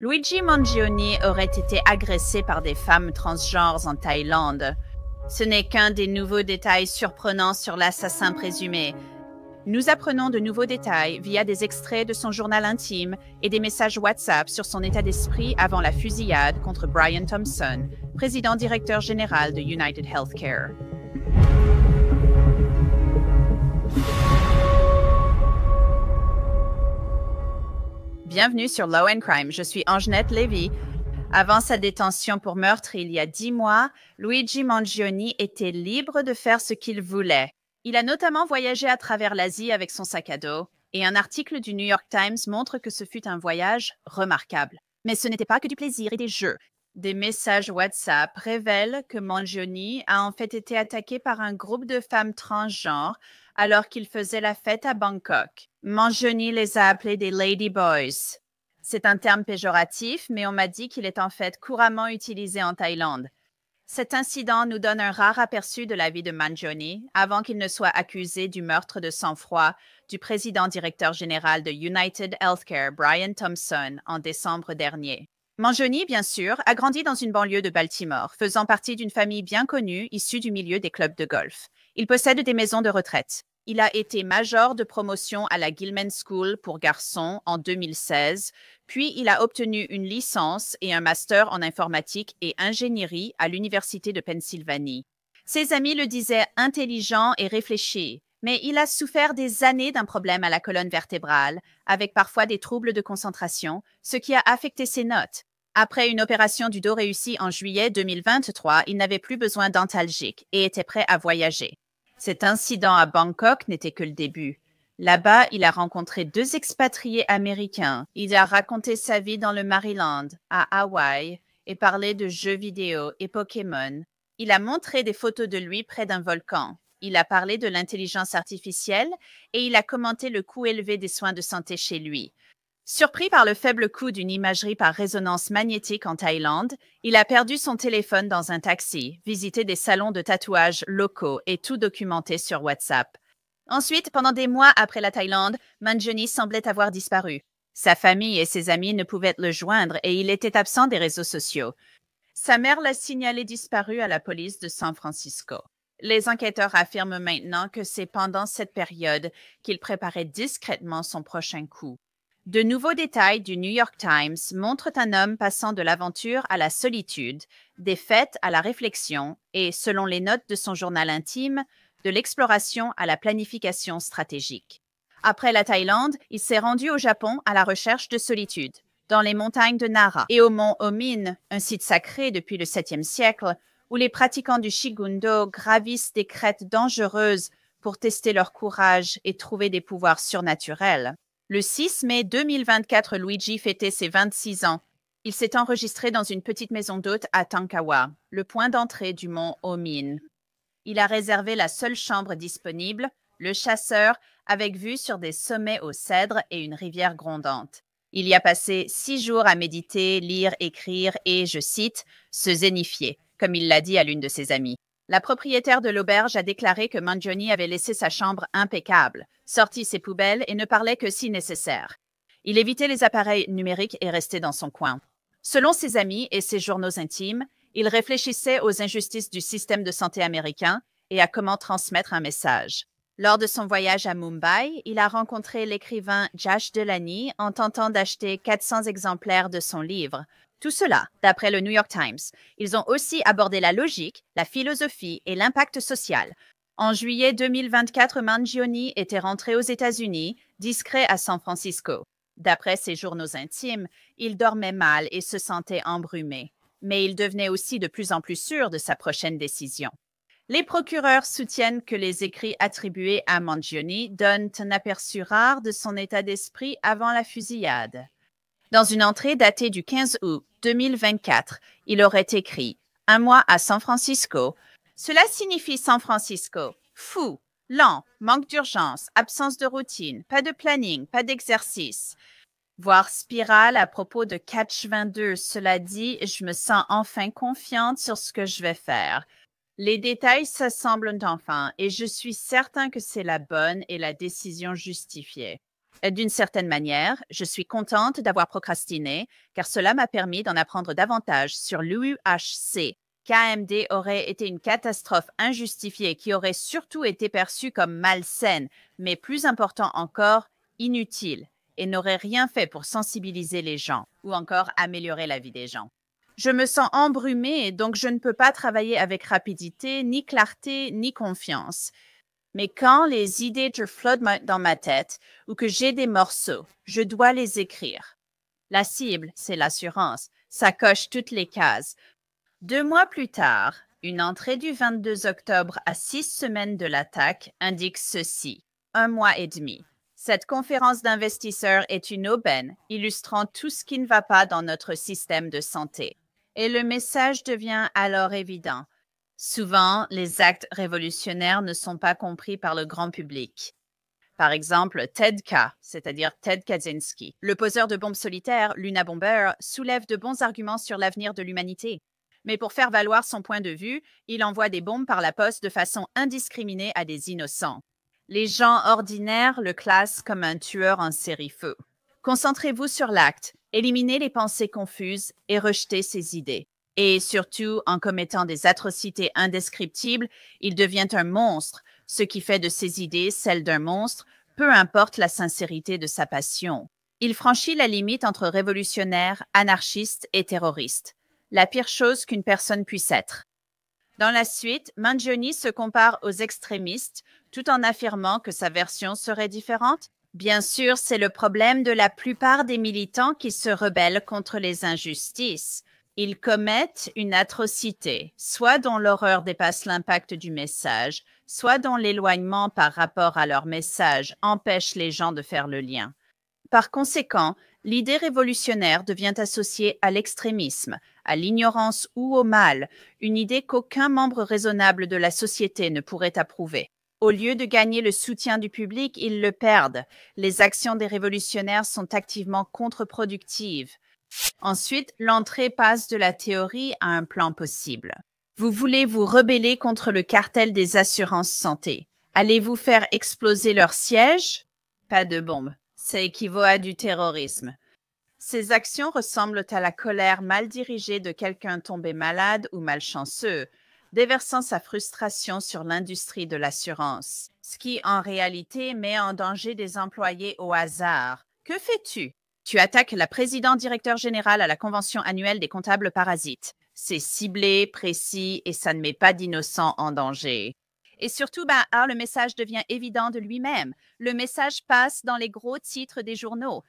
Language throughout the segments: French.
Luigi Mangione aurait été agressé par des femmes transgenres en Thaïlande. Ce n'est qu'un des nouveaux détails surprenants sur l'assassin présumé. Nous apprenons de nouveaux détails via des extraits de son journal intime et des messages WhatsApp sur son état d'esprit avant la fusillade contre Brian Thompson, président-directeur général de United Healthcare. Bienvenue sur Law & Crime, je suis Angenette Lévy. Avant sa détention pour meurtre il y a 10 mois, Luigi Mangione était libre de faire ce qu'il voulait. Il a notamment voyagé à travers l'Asie avec son sac à dos, et un article du New York Times montre que ce fut un voyage remarquable. Mais ce n'était pas que du plaisir et des jeux. Des messages WhatsApp révèlent que Mangione a en fait été attaqué par un groupe de femmes transgenres alors qu'il faisait la fête à Bangkok. Mangione les a appelés des Lady Boys. C'est un terme péjoratif, mais on m'a dit qu'il est en fait couramment utilisé en Thaïlande. Cet incident nous donne un rare aperçu de la vie de Mangione avant qu'il ne soit accusé du meurtre de sang-froid du président-directeur général de United Healthcare, Brian Thompson, en décembre dernier. Mangione, bien sûr, a grandi dans une banlieue de Baltimore, faisant partie d'une famille bien connue issue du milieu des clubs de golf. Il possède des maisons de retraite. Il a été major de promotion à la Gilman School pour garçons en 2016, puis il a obtenu une licence et un master en informatique et ingénierie à l'Université de Pennsylvanie. Ses amis le disaient intelligent et réfléchi, mais il a souffert des années d'un problème à la colonne vertébrale, avec parfois des troubles de concentration, ce qui a affecté ses notes. Après une opération du dos réussie en juillet 2023, il n'avait plus besoin d'antalgiques et était prêt à voyager. Cet incident à Bangkok n'était que le début. Là-bas, il a rencontré 2 expatriés américains. Il a raconté sa vie dans le Maryland, à Hawaï, et parlé de jeux vidéo et Pokémon. Il a montré des photos de lui près d'un volcan. Il a parlé de l'intelligence artificielle et il a commenté le coût élevé des soins de santé chez lui. Surpris par le faible coût d'une imagerie par résonance magnétique en Thaïlande, il a perdu son téléphone dans un taxi, visité des salons de tatouage locaux et tout documenté sur WhatsApp. Ensuite, pendant des mois après la Thaïlande, Mangione semblait avoir disparu. Sa famille et ses amis ne pouvaient le joindre et il était absent des réseaux sociaux. Sa mère l'a signalé disparu à la police de San Francisco. Les enquêteurs affirment maintenant que c'est pendant cette période qu'il préparait discrètement son prochain coup. De nouveaux détails du New York Times montrent un homme passant de l'aventure à la solitude, des fêtes à la réflexion et, selon les notes de son journal intime, de l'exploration à la planification stratégique. Après la Thaïlande, il s'est rendu au Japon à la recherche de solitude, dans les montagnes de Nara et au mont Omin, un site sacré depuis le 7e siècle, où les pratiquants du Shigundo gravissent des crêtes dangereuses pour tester leur courage et trouver des pouvoirs surnaturels. Le 6 mai 2024, Luigi fêtait ses 26 ans. Il s'est enregistré dans une petite maison d'hôte à Tankawa, le point d'entrée du mont Omin. Il a réservé la seule chambre disponible, le chasseur, avec vue sur des sommets aux cèdres et une rivière grondante. Il y a passé 6 jours à méditer, lire, écrire et, je cite, « se zénifier », comme il l'a dit à l'une de ses amies. La propriétaire de l'auberge a déclaré que Mangione avait laissé sa chambre impeccable, sorti ses poubelles et ne parlait que si nécessaire. Il évitait les appareils numériques et restait dans son coin. Selon ses amis et ses journaux intimes, il réfléchissait aux injustices du système de santé américain et à comment transmettre un message. Lors de son voyage à Mumbai, il a rencontré l'écrivain Jash Delany en tentant d'acheter 400 exemplaires de son livre. Tout cela, d'après le New York Times. Ils ont aussi abordé la logique, la philosophie et l'impact social. En juillet 2024, Mangione était rentré aux États-Unis, discret à San Francisco. D'après ses journaux intimes, il dormait mal et se sentait embrumé. Mais il devenait aussi de plus en plus sûr de sa prochaine décision. Les procureurs soutiennent que les écrits attribués à Mangione donnent un aperçu rare de son état d'esprit avant la fusillade. Dans une entrée datée du 15 août 2024, il aurait écrit « Un mois à San Francisco. Cela signifie San Francisco. Fou, lent, manque d'urgence, absence de routine, pas de planning, pas d'exercice. » Voir spirale à propos de Catch 22. Cela dit, je me sens enfin confiante sur ce que je vais faire. Les détails s'assemblent enfin et je suis certain que c'est la bonne et la décision justifiée. D'une certaine manière, je suis contente d'avoir procrastiné, car cela m'a permis d'en apprendre davantage sur l'UHC. KMD aurait été une catastrophe injustifiée qui aurait surtout été perçue comme malsaine, mais plus important encore, inutile, et n'aurait rien fait pour sensibiliser les gens ou encore améliorer la vie des gens. Je me sens embrumée, donc je ne peux pas travailler avec rapidité, ni clarté, ni confiance. Mais quand les idées flottent dans ma tête ou que j'ai des morceaux, je dois les écrire. La cible, c'est l'assurance. Ça coche toutes les cases. 2 mois plus tard, une entrée du 22 octobre à 6 semaines de l'attaque indique ceci. 1 mois et demi. Cette conférence d'investisseurs est une aubaine, illustrant tout ce qui ne va pas dans notre système de santé. Et le message devient alors évident. Souvent, les actes révolutionnaires ne sont pas compris par le grand public. Par exemple, Ted K., c'est-à-dire Ted Kaczynski, le poseur de bombes solitaires, Luna Bomber, soulève de bons arguments sur l'avenir de l'humanité. Mais pour faire valoir son point de vue, il envoie des bombes par la poste de façon indiscriminée à des innocents. Les gens ordinaires le classent comme un tueur en série-feu. Concentrez-vous sur l'acte, éliminez les pensées confuses et rejetez ses idées. Et surtout, en commettant des atrocités indescriptibles, il devient un monstre, ce qui fait de ses idées celles d'un monstre, peu importe la sincérité de sa passion. Il franchit la limite entre révolutionnaire, anarchiste et terroriste, la pire chose qu'une personne puisse être. Dans la suite, Mangione se compare aux extrémistes, tout en affirmant que sa version serait différente. Bien sûr, c'est le problème de la plupart des militants qui se rebellent contre les injustices. Ils commettent une atrocité, soit dont l'horreur dépasse l'impact du message, soit dont l'éloignement par rapport à leur message empêche les gens de faire le lien. Par conséquent, l'idée révolutionnaire devient associée à l'extrémisme, à l'ignorance ou au mal, une idée qu'aucun membre raisonnable de la société ne pourrait approuver. Au lieu de gagner le soutien du public, ils le perdent. Les actions des révolutionnaires sont activement contre-productives. Ensuite, l'entrée passe de la théorie à un plan possible. Vous voulez vous rebeller contre le cartel des assurances santé. Allez-vous faire exploser leur siège? Pas de bombe. Ça équivaut à du terrorisme. Ces actions ressemblent à la colère mal dirigée de quelqu'un tombé malade ou malchanceux, déversant sa frustration sur l'industrie de l'assurance, ce qui en réalité met en danger des employés au hasard. Que fais-tu? Tu attaques la présidente directeur générale à la convention annuelle des comptables parasites. C'est ciblé, précis et ça ne met pas d'innocents en danger. Et surtout, le message devient évident de lui-même. Le message passe dans les gros titres des journaux.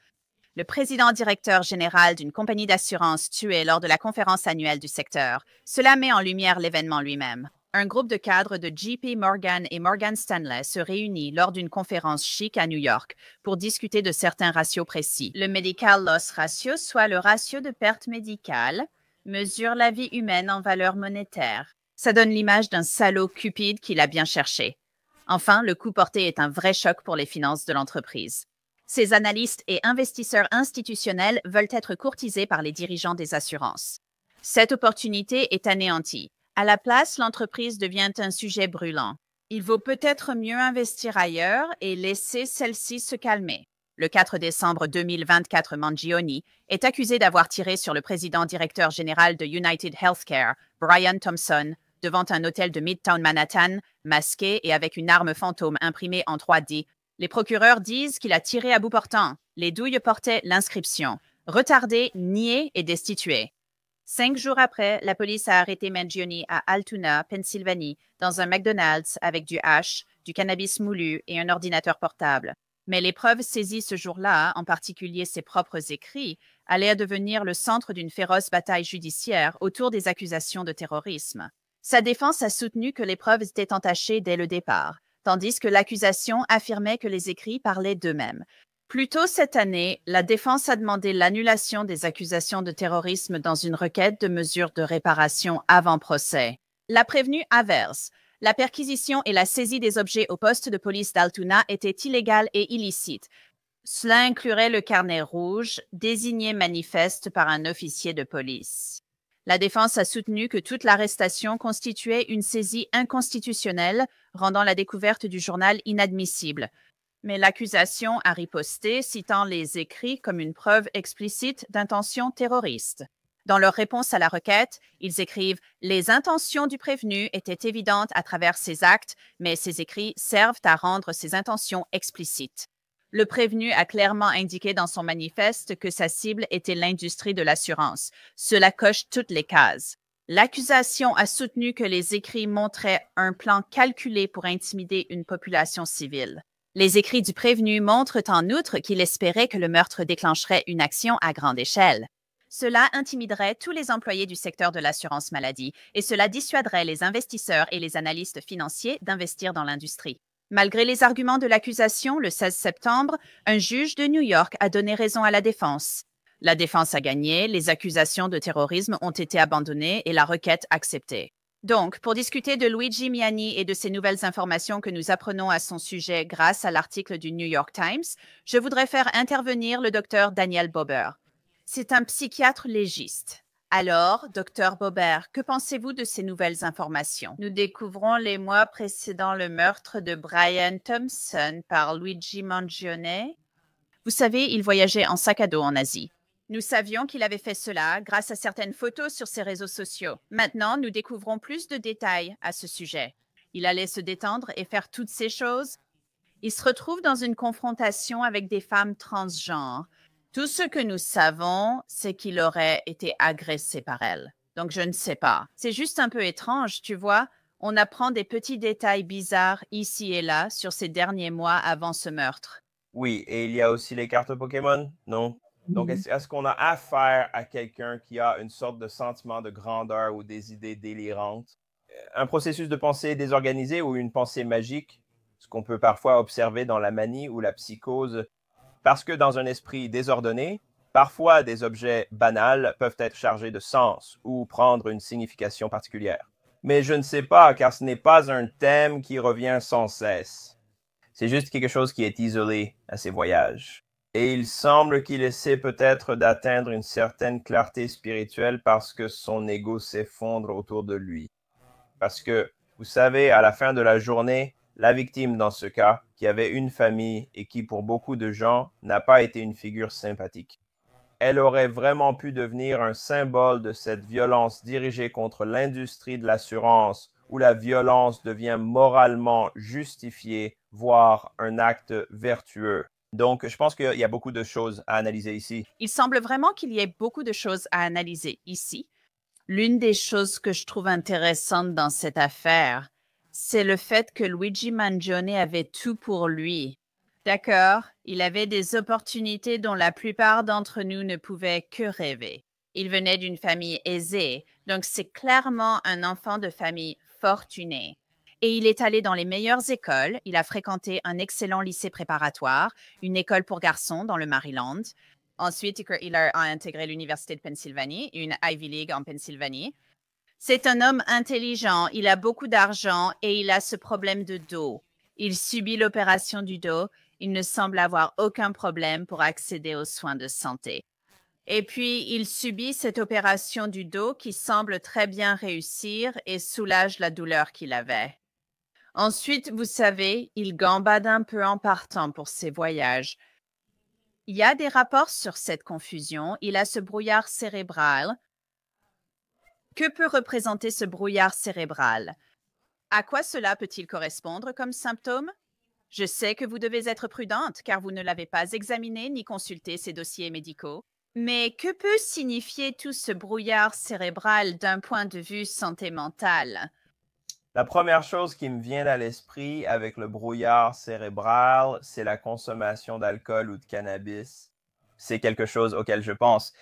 Le président directeur général d'une compagnie d'assurance tué lors de la conférence annuelle du secteur. Cela met en lumière l'événement lui-même. Un groupe de cadres de JP Morgan et Morgan Stanley se réunit lors d'une conférence chic à New York pour discuter de certains ratios précis. Le Medical Loss Ratio, soit le ratio de perte médicale, mesure la vie humaine en valeur monétaire. Ça donne l'image d'un salaud cupide qui l'a bien cherché. Enfin, le coup porté est un vrai choc pour les finances de l'entreprise. Ces analystes et investisseurs institutionnels veulent être courtisés par les dirigeants des assurances. Cette opportunité est anéantie. À la place, l'entreprise devient un sujet brûlant. Il vaut peut-être mieux investir ailleurs et laisser celle-ci se calmer. Le 4 décembre 2024, Mangione est accusé d'avoir tiré sur le président directeur général de United Healthcare, Brian Thompson, devant un hôtel de Midtown Manhattan, masqué et avec une arme fantôme imprimée en 3D. Les procureurs disent qu'il a tiré à bout portant. Les douilles portaient l'inscription « Retardé, nié et destitué ». 5 jours après, la police a arrêté Mangione à Altoona, Pennsylvanie, dans un McDonald's avec du hash, du cannabis moulu et un ordinateur portable. Mais les preuves saisies ce jour-là, en particulier ses propres écrits, allaient devenir le centre d'une féroce bataille judiciaire autour des accusations de terrorisme. Sa défense a soutenu que les preuves étaient entachées dès le départ, tandis que l'accusation affirmait que les écrits parlaient d'eux-mêmes. Plus tôt cette année, la défense a demandé l'annulation des accusations de terrorisme dans une requête de mesure de réparation avant procès. La prévenue averse. La perquisition et la saisie des objets au poste de police d'Altoona étaient illégales et illicites. Cela inclurait le carnet rouge, désigné manifeste par un officier de police. La défense a soutenu que toute l'arrestation constituait une saisie inconstitutionnelle, rendant la découverte du journal inadmissible. Mais l'accusation a riposté, citant les écrits comme une preuve explicite d'intention terroriste. Dans leur réponse à la requête, ils écrivent « Les intentions du prévenu étaient évidentes à travers ses actes, mais ces écrits servent à rendre ces intentions explicites. » Le prévenu a clairement indiqué dans son manifeste que sa cible était l'industrie de l'assurance. Cela coche toutes les cases. L'accusation a soutenu que les écrits montraient un plan calculé pour intimider une population civile. Les écrits du prévenu montrent en outre qu'il espérait que le meurtre déclencherait une action à grande échelle. Cela intimiderait tous les employés du secteur de l'assurance maladie et cela dissuaderait les investisseurs et les analystes financiers d'investir dans l'industrie. Malgré les arguments de l'accusation, le 16 septembre, un juge de New York a donné raison à la défense. La défense a gagné, les accusations de terrorisme ont été abandonnées et la requête acceptée. Donc, pour discuter de Luigi Miani et de ces nouvelles informations que nous apprenons à son sujet grâce à l'article du New York Times, je voudrais faire intervenir le docteur Daniel Bober. C'est un psychiatre légiste. Alors, docteur Bober, que pensez-vous de ces nouvelles informations? Nous découvrons les mois précédant le meurtre de Brian Thompson par Luigi Mangione. Vous savez, il voyageait en sac à dos en Asie. Nous savions qu'il avait fait cela grâce à certaines photos sur ses réseaux sociaux. Maintenant, nous découvrons plus de détails à ce sujet. Il allait se détendre et faire toutes ces choses. Il se retrouve dans une confrontation avec des femmes transgenres. Tout ce que nous savons, c'est qu'il aurait été agressé par elles. Donc, je ne sais pas. C'est juste un peu étrange, tu vois. On apprend des petits détails bizarres ici et là sur ces derniers mois avant ce meurtre. Oui, et il y a aussi les cartes Pokémon, non? Donc, est-ce qu'on a affaire à quelqu'un qui a une sorte de sentiment de grandeur ou des idées délirantes? Un processus de pensée désorganisé ou une pensée magique, ce qu'on peut parfois observer dans la manie ou la psychose, parce que dans un esprit désordonné, parfois des objets banals peuvent être chargés de sens ou prendre une signification particulière. Mais je ne sais pas, car ce n'est pas un thème qui revient sans cesse. C'est juste quelque chose qui est isolé à ses voyages. Et il semble qu'il essaie peut-être d'atteindre une certaine clarté spirituelle parce que son ego s'effondre autour de lui. Parce que, vous savez, à la fin de la journée, la victime dans ce cas, qui avait une famille et qui pour beaucoup de gens n'a pas été une figure sympathique. Elle aurait vraiment pu devenir un symbole de cette violence dirigée contre l'industrie de l'assurance, où la violence devient moralement justifiée, voire un acte vertueux. Donc, je pense qu'il y a beaucoup de choses à analyser ici. Il semble vraiment qu'il y ait beaucoup de choses à analyser ici. L'une des choses que je trouve intéressantes dans cette affaire, c'est le fait que Luigi Mangione avait tout pour lui. D'accord, il avait des opportunités dont la plupart d'entre nous ne pouvaient que rêver. Il venait d'une famille aisée, donc c'est clairement un enfant de famille fortunée. Et il est allé dans les meilleures écoles, il a fréquenté un excellent lycée préparatoire, une école pour garçons dans le Maryland. Ensuite, il a intégré l'Université de Pennsylvanie, une Ivy League en Pennsylvanie. C'est un homme intelligent, il a beaucoup d'argent et il a ce problème de dos. Il subit l'opération du dos, il ne semble avoir aucun problème pour accéder aux soins de santé. Et puis, il subit cette opération du dos qui semble très bien réussir et soulage la douleur qu'il avait. Ensuite, vous savez, il gambade un peu en partant pour ses voyages. Il y a des rapports sur cette confusion. Il a ce brouillard cérébral. Que peut représenter ce brouillard cérébral? À quoi cela peut-il correspondre comme symptôme? Je sais que vous devez être prudente car vous ne l'avez pas examiné ni consulté ses dossiers médicaux. Mais que peut signifier tout ce brouillard cérébral d'un point de vue santé mentale? La première chose qui me vient à l'esprit avec le brouillard cérébral, c'est la consommation d'alcool ou de cannabis. C'est quelque chose auquel je pense.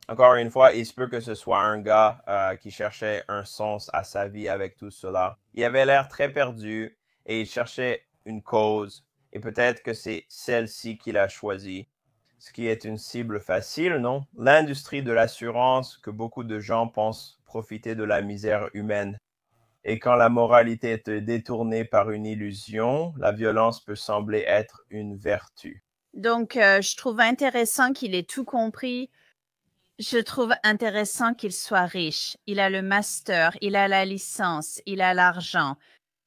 Encore une fois, il se peut que ce soit un gars qui cherchait un sens à sa vie avec tout cela. Il avait l'air très perdu et il cherchait une cause. Et peut-être que c'est celle-ci qu'il a choisie. Ce qui est une cible facile, non? L'industrie de l'assurance que beaucoup de gens pensent profiter de la misère humaine. Et quand la moralité est détournée par une illusion, la violence peut sembler être une vertu. Donc, je trouve intéressant qu'il ait tout compris. Je trouve intéressant qu'il soit riche. Il a le master, il a la licence, il a l'argent.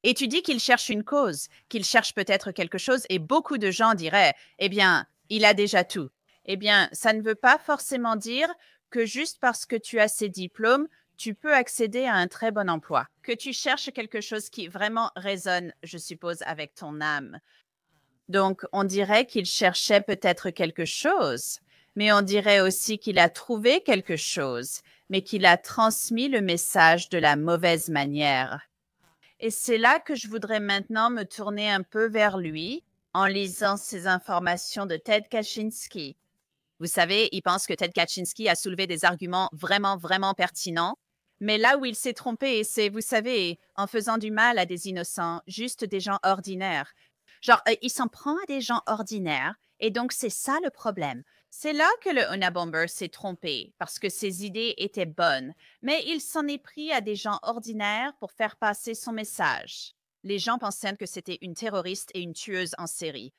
Et tu dis qu'il cherche une cause, qu'il cherche peut-être quelque chose, et beaucoup de gens diraient, eh bien, il a déjà tout. Eh bien, ça ne veut pas forcément dire que juste parce que tu as ces diplômes, tu peux accéder à un très bon emploi. Que tu cherches quelque chose qui vraiment résonne, je suppose, avec ton âme. Donc, on dirait qu'il cherchait peut-être quelque chose, mais on dirait aussi qu'il a trouvé quelque chose, mais qu'il a transmis le message de la mauvaise manière. Et c'est là que je voudrais maintenant me tourner un peu vers lui en lisant ces informations de Ted Kaczynski. Vous savez, il pense que Ted Kaczynski a soulevé des arguments vraiment, vraiment pertinents, mais là où il s'est trompé, c'est, vous savez, en faisant du mal à des innocents, juste des gens ordinaires. Genre, il s'en prend à des gens ordinaires, et donc c'est ça le problème. C'est là que le Unabomber s'est trompé, parce que ses idées étaient bonnes, mais il s'en est pris à des gens ordinaires pour faire passer son message. Les gens pensaient que c'était une terroriste et une tueuse en série.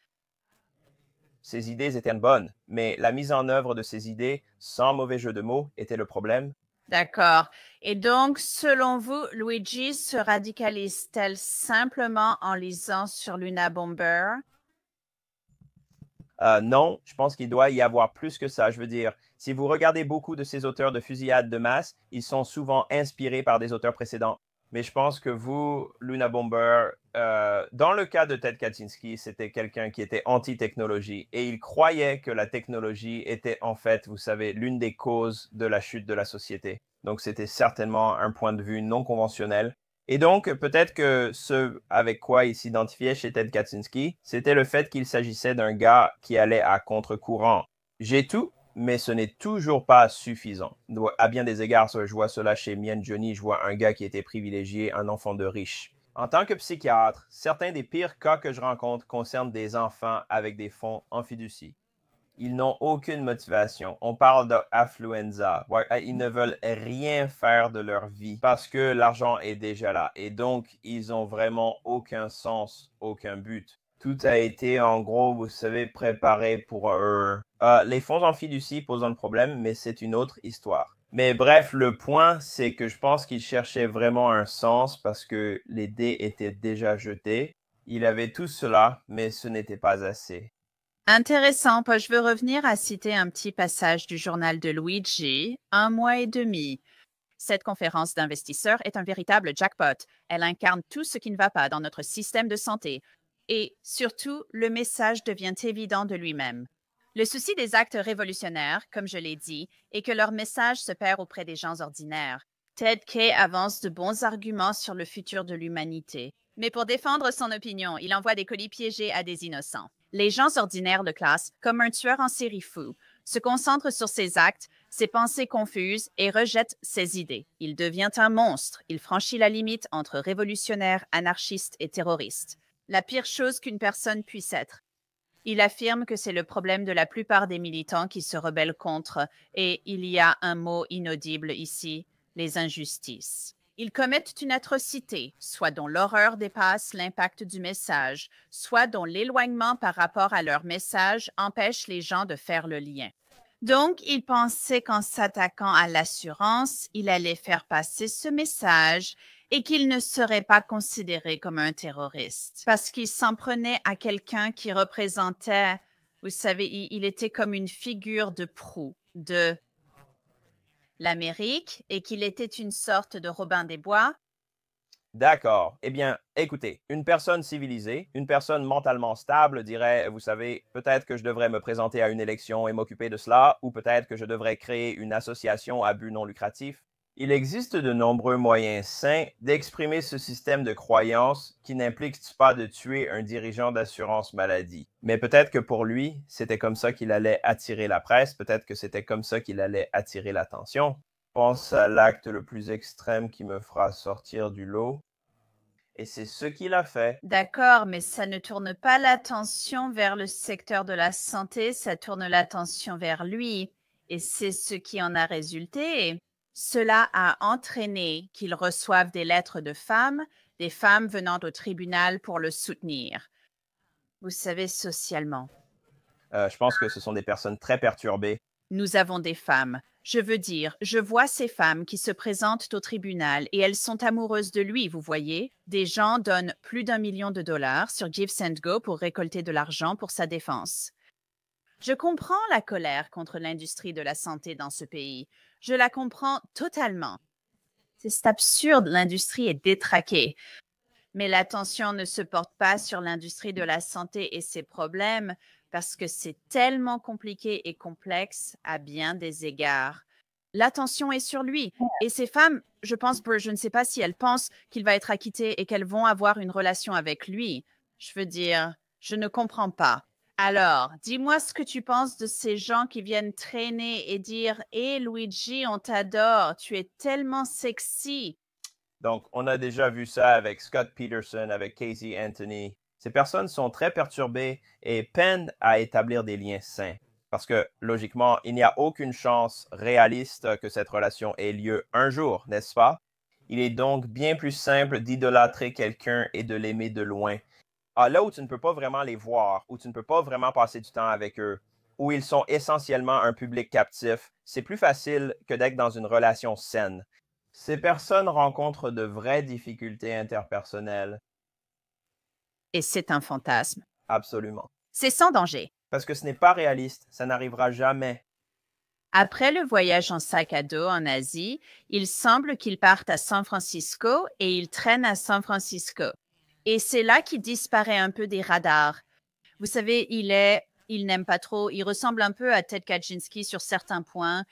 Ses idées étaient bonnes, mais la mise en œuvre de ces idées, sans mauvais jeu de mots, était le problème. D'accord. Et donc, selon vous, Luigi se radicalise-t-elle simplement en lisant sur l'Unabomber? Non, je pense qu'il doit y avoir plus que ça. Je veux dire, si vous regardez beaucoup de ces auteurs de fusillades de masse, ils sont souvent inspirés par des auteurs précédents. Mais je pense que vous, Luna Bomber, dans le cas de Ted Kaczynski, c'était quelqu'un qui était anti-technologie et il croyait que la technologie était en fait, vous savez, l'une des causes de la chute de la société. Donc c'était certainement un point de vue non conventionnel. Et donc, peut-être que ce avec quoi il s'identifiait chez Ted Kaczynski, c'était le fait qu'il s'agissait d'un gars qui allait à contre-courant. J'ai tout, mais ce n'est toujours pas suffisant. À bien des égards, je vois cela chez Mien Johnny, je vois un gars qui était privilégié, un enfant de riche. En tant que psychiatre, certains des pires cas que je rencontre concernent des enfants avec des fonds en fiducie. Ils n'ont aucune motivation. On parle d'affluenza. Ils ne veulent rien faire de leur vie parce que l'argent est déjà là. Et donc, ils ont vraiment aucun sens, aucun but. Tout a été, en gros, vous savez, préparé pour eux. Les fonds en fiducie posent un problème, mais c'est une autre histoire. Mais bref, le point, c'est que je pense qu'ils cherchaient vraiment un sens parce que les dés étaient déjà jetés. Il avait tout cela, mais ce n'était pas assez. Intéressant. Je veux revenir à citer un petit passage du journal de Luigi, 1 mois et demi. Cette conférence d'investisseurs est un véritable jackpot. Elle incarne tout ce qui ne va pas dans notre système de santé. Et surtout, le message devient évident de lui-même. Le souci des actes révolutionnaires, comme je l'ai dit, est que leur message se perd auprès des gens ordinaires. Ted Kay avance de bons arguments sur le futur de l'humanité. Mais pour défendre son opinion, il envoie des colis piégés à des innocents. Les gens ordinaires le classent comme un tueur en série fou, se concentrent sur ses actes, ses pensées confuses et rejette ses idées. Il devient un monstre. Il franchit la limite entre révolutionnaire, anarchiste et terroriste. La pire chose qu'une personne puisse être. Il affirme que c'est le problème de la plupart des militants qui se rebellent contre, et il y a un mot inaudible ici, les injustices. Ils commettent une atrocité, soit dont l'horreur dépasse l'impact du message, soit dont l'éloignement par rapport à leur message empêche les gens de faire le lien. Donc, il pensait qu'en s'attaquant à l'assurance, il allait faire passer ce message et qu'il ne serait pas considéré comme un terroriste parce qu'il s'en prenait à quelqu'un qui représentait, vous savez, il était comme une figure de proue de l'Amérique et qu'il était une sorte de Robin des Bois. D'accord. Eh bien, écoutez, une personne civilisée, une personne mentalement stable dirait, vous savez, peut-être que je devrais me présenter à une élection et m'occuper de cela, ou peut-être que je devrais créer une association à but non lucratif. Il existe de nombreux moyens sains d'exprimer ce système de croyance qui n'implique pas de tuer un dirigeant d'assurance maladie. Mais peut-être que pour lui, c'était comme ça qu'il allait attirer la presse, peut-être que c'était comme ça qu'il allait attirer l'attention. Pense à l'acte le plus extrême qui me fera sortir du lot. Et c'est ce qu'il a fait. D'accord, mais ça ne tourne pas l'attention vers le secteur de la santé, ça tourne l'attention vers lui. Et c'est ce qui en a résulté. Cela a entraîné qu'il reçoive des lettres de femmes, des femmes venant au tribunal pour le soutenir. Vous savez, socialement. Je pense que ce sont des personnes très perturbées. Nous avons des femmes. Je veux dire, je vois ces femmes qui se présentent au tribunal et elles sont amoureuses de lui, vous voyez. Des gens donnent plus d'1 million de dollars sur Give-Send-Go pour récolter de l'argent pour sa défense. Je comprends la colère contre l'industrie de la santé dans ce pays. Je la comprends totalement. C'est absurde, l'industrie est détraquée. Mais l'attention ne se porte pas sur l'industrie de la santé et ses problèmes parce que c'est tellement compliqué et complexe à bien des égards. L'attention est sur lui. Et ces femmes, je ne sais pas si elles pensent qu'il va être acquitté et qu'elles vont avoir une relation avec lui. Je veux dire, je ne comprends pas. Alors, dis-moi ce que tu penses de ces gens qui viennent traîner et dire « Hé, Luigi, on t'adore, tu es tellement sexy ». Donc, on a déjà vu ça avec Scott Peterson, avec Casey Anthony. Ces personnes sont très perturbées et peinent à établir des liens sains. Parce que, logiquement, il n'y a aucune chance réaliste que cette relation ait lieu un jour, n'est-ce pas? Il est donc bien plus simple d'idolâtrer quelqu'un et de l'aimer de loin. Là où tu ne peux pas vraiment les voir, où tu ne peux pas vraiment passer du temps avec eux, où ils sont essentiellement un public captif, c'est plus facile que d'être dans une relation saine. Ces personnes rencontrent de vraies difficultés interpersonnelles. Et c'est un fantasme. Absolument. C'est sans danger. Parce que ce n'est pas réaliste, ça n'arrivera jamais. Après le voyage en sac à dos en Asie, il semble qu'il parte à San Francisco et il traîne à San Francisco. Et c'est là qu'il disparaît un peu des radars. Vous savez, il n'aime pas trop, il ressemble un peu à Ted Kaczynski sur certains points.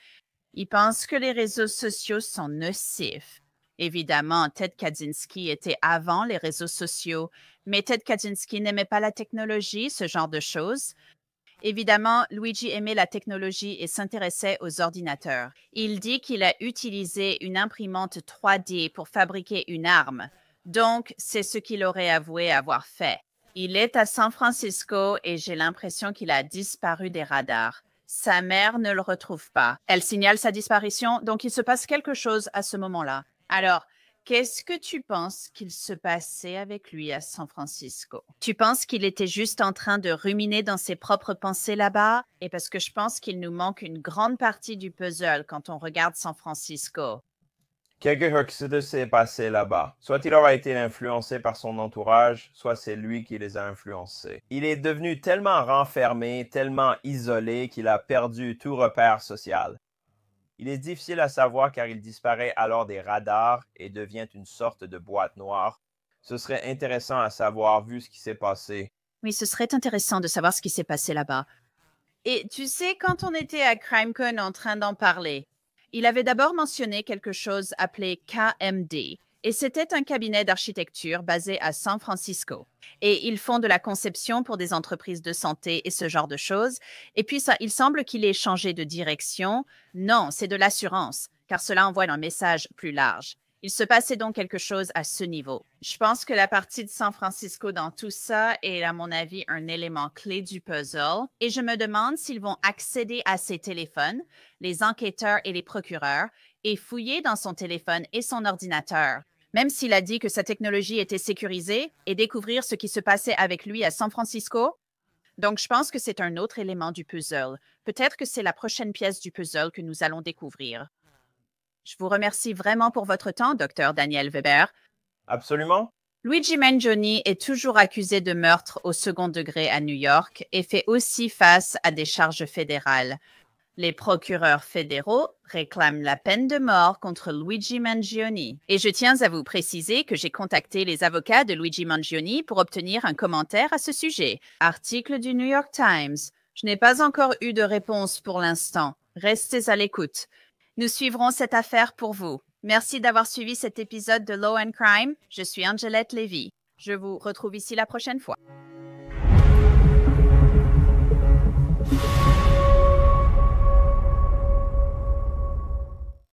Il pense que les réseaux sociaux sont nocifs. Évidemment, Ted Kaczynski était avant les réseaux sociaux, mais Ted Kaczynski n'aimait pas la technologie, ce genre de choses. Évidemment, Luigi aimait la technologie et s'intéressait aux ordinateurs. Il dit qu'il a utilisé une imprimante 3D pour fabriquer une arme. Donc, c'est ce qu'il aurait avoué avoir fait. Il est à San Francisco et j'ai l'impression qu'il a disparu des radars. Sa mère ne le retrouve pas. Elle signale sa disparition, donc il se passe quelque chose à ce moment-là. Alors, qu'est-ce que tu penses qu'il se passait avec lui à San Francisco? Tu penses qu'il était juste en train de ruminer dans ses propres pensées là-bas? Et parce que je pense qu'il nous manque une grande partie du puzzle quand on regarde San Francisco. Quelque chose s'est passé là-bas. Soit il aura été influencé par son entourage, soit c'est lui qui les a influencés. Il est devenu tellement renfermé, tellement isolé qu'il a perdu tout repère social. Il est difficile à savoir car il disparaît alors des radars et devient une sorte de boîte noire. Ce serait intéressant à savoir vu ce qui s'est passé. Oui, ce serait intéressant de savoir ce qui s'est passé là-bas. Et tu sais, quand on était à CrimeCon en train d'en parler, il avait d'abord mentionné quelque chose appelé KMD, et c'était un cabinet d'architecture basé à San Francisco. Et ils font de la conception pour des entreprises de santé et ce genre de choses. Et puis, il semble qu'il ait changé de direction. Non, c'est de l'assurance, car cela envoie un message plus large. Il se passait donc quelque chose à ce niveau. Je pense que la partie de San Francisco dans tout ça est, à mon avis, un élément clé du puzzle. Et je me demande s'ils vont accéder à ses téléphones, les enquêteurs et les procureurs, et fouiller dans son téléphone et son ordinateur. Même s'il a dit que sa technologie était sécurisée, et découvrir ce qui se passait avec lui à San Francisco. Donc, je pense que c'est un autre élément du puzzle. Peut-être que c'est la prochaine pièce du puzzle que nous allons découvrir. Je vous remercie vraiment pour votre temps, Dr. Daniel Weber. Absolument. Luigi Mangione est toujours accusé de meurtre au second degré à New York et fait aussi face à des charges fédérales. Les procureurs fédéraux réclament la peine de mort contre Luigi Mangione. Et je tiens à vous préciser que j'ai contacté les avocats de Luigi Mangione pour obtenir un commentaire à ce sujet. Article du New York Times. Je n'ai pas encore eu de réponse pour l'instant. Restez à l'écoute. Nous suivrons cette affaire pour vous. Merci d'avoir suivi cet épisode de Law and Crime. Je suis Angelette Lévy. Je vous retrouve ici la prochaine fois.